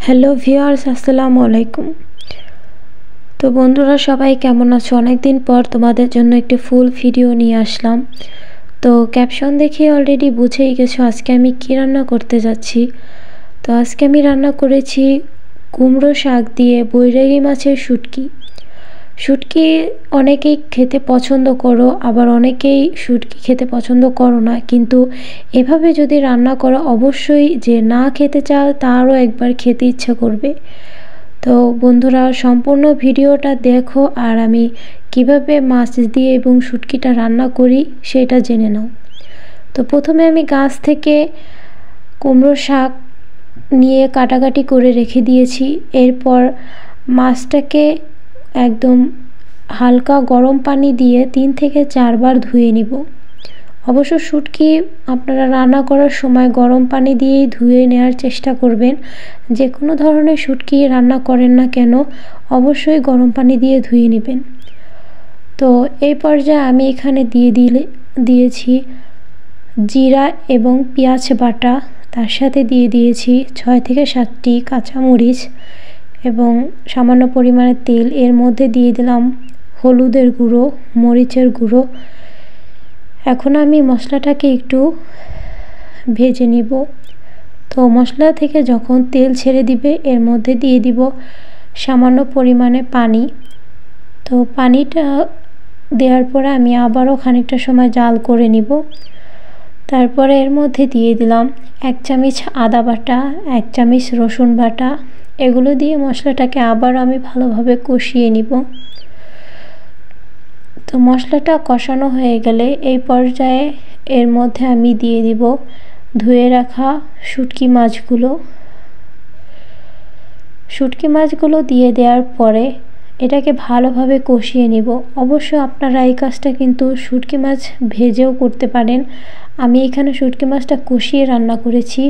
Hello viewers, আসসালামু আলাইকুম। তো বন্ধুরা সবাই কেমন আছো? অনেকদিন পর তোমাদের জন্য একটি ফুল ভিডিও নিয়ে আসলাম। তো ক্যাপশন দেখে অলরেডি বুঝেই গেছো আজকে আমি কী রান্না করতে যাচ্ছি। তো আজকে আমি রান্না করেছি কুমড়ো শাক দিয়ে বৈরাগী মাছের শুটকি। শুটকি অনেকেই খেতে পছন্দ করো, আবার অনেকেই শুটকি খেতে পছন্দ করো না, কিন্তু এভাবে যদি রান্না করো অবশ্যই যে না খেতে চাও তারও একবার খেতে ইচ্ছা করবে। তো বন্ধুরা সম্পূর্ণ ভিডিওটা দেখো আর আমি কিভাবে মাছ দিয়ে এবং শুটকিটা রান্না করি সেটা জেনে নাও। তো প্রথমে আমি গাছ থেকে কুমড়ো শাক নিয়ে কাটাকাটি করে রেখে দিয়েছি। এরপর মাছটাকে একদম হালকা গরম পানি দিয়ে 3 থেকে 4 বার ধুয়ে নিব। অবশ্য শুটকি আপনারা রান্না করার সময় গরম পানি দিয়েই ধুয়ে নেওয়ার চেষ্টা করবেন। যে কোনো ধরনের শুটকি রান্না করেন না কেন অবশ্যই গরম পানি দিয়ে ধুয়ে নেবেন। তো এই পর্যায়ে আমি এখানে দিয়েছি জিরা এবং পেঁয়াজ বাটা, তার সাথে দিয়ে দিয়েছি 6 থেকে 7টি কাঁচামরিচ এবং সামান্য পরিমাণে তেল। এর মধ্যে দিয়ে দিলাম হলুদের গুঁড়ো, মরিচের গুঁড়ো। এখন আমি মশলাটাকে একটু ভেজে নিব। তো মশলা থেকে যখন তেল ছেড়ে দিবে এর মধ্যে দিয়ে দিব সামান্য পরিমাণে পানি। তো পানিটা দেওয়ার পরে আমি আবারও খানিকটা সময় জাল করে নিব। তারপরে এর মধ্যে দিয়ে দিলাম 1 চামচ আদা বাটা, 1 চামচ রসুন বাটা। এগুলো দিয়ে মশলাটাকে আবার আমি ভালোভাবে কষিয়ে নিব। তো মশলাটা কষানো হয়ে গেলে এই পর্যায়ে এর মধ্যে আমি দিয়ে দিব ধুয়ে রাখা শুটকি মাছগুলো দিয়ে দেওয়ার পরে এটাকে ভালোভাবে কষিয়ে নিব। অবশ্য আপনারা এই কাজটা কিন্তু শুটকি মাছ ভেজেও করতে পারেন। আমি এখানে শুটকি মাছটা কষিয়ে রান্না করেছি।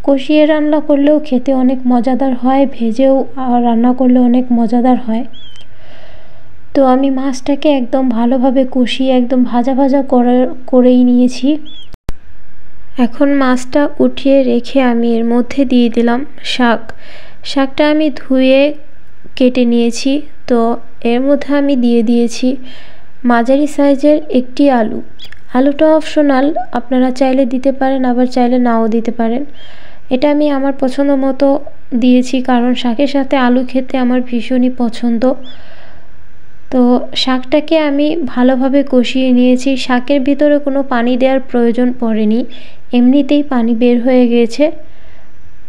কষিয়ে রান্না করলেও খেতে অনেক মজাদার হয়, ভেজেও রান্না করলে অনেক মজাদার হয়। তো আমি মাছটাকে একদম ভালোভাবে কষিয়ে একদম ভাজা করেই নিয়েছি। এখন মাছটা উঠিয়ে রেখে আমি এর মধ্যে দিয়ে দিলাম শাকটা আমি ধুয়ে কেটে নিয়েছি। তো এর মধ্যে আমি দিয়ে দিয়েছি মাঝারি সাইজের একটি আলুটা অপশনাল, আপনারা চাইলে দিতে পারেন আবার চাইলে নাও দিতে পারেন। এটা আমি আমার পছন্দ মতো দিয়েছি, কারণ শাকের সাথে আলু খেতে আমার ভীষণই পছন্দ। তো শাকটাকে আমি ভালোভাবে কষিয়ে নিয়েছি। শাকের ভিতরে কোনো পানি দেওয়ার প্রয়োজন পড়েনি, এমনিতেই পানি বের হয়ে গিয়েছে।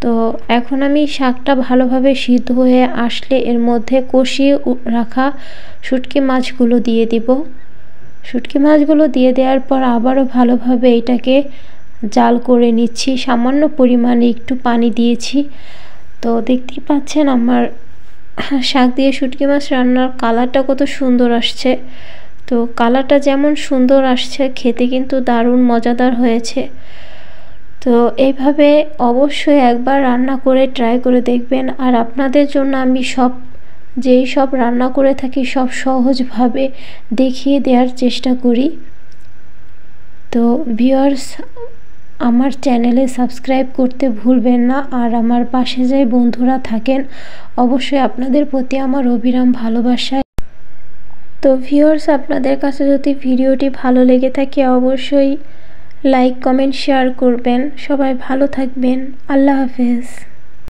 তো এখন আমি শাকটা ভালোভাবে সিদ্ধ হয়ে আসলে এর মধ্যে কষিয়ে রাখা শুটকি মাছগুলো দিয়ে দিব। শুটকি মাছগুলো দিয়ে দেওয়ার পর আবারও ভালোভাবে এটাকে জাল করে নিচ্ছি। সামান্য পরিমাণে একটু পানি দিয়েছি। তো দেখতেই পাচ্ছেন আমার শাক দিয়ে শুটকি মাছ রান্নার কালারটা কত সুন্দর আসছে। তো কালারটা যেমন সুন্দর আসছে খেতে কিন্তু দারুণ মজাদার হয়েছে। তো এইভাবে অবশ্যই একবার রান্না করে ট্রাই করে দেখবেন। আর আপনাদের জন্য আমি যেই সব রান্না করে থাকি সব সহজভাবে দেখিয়ে দেওয়ার চেষ্টা করি। তো ভিউয়ার্স, আমার চ্যানেলে সাবস্ক্রাইব করতে ভুলবেন না। আর আমার পাশে যে বন্ধুরা থাকেন অবশ্যই আপনাদের প্রতি আমার অবিরাম ভালোবাসা। তো ভিউয়ার্স, আপনাদের কাছে যদি ভিডিওটি ভালো লেগে থাকে অবশ্যই লাইক, কমেন্ট, শেয়ার করবেন। সবাই ভালো থাকবেন। আল্লাহ হাফেজ।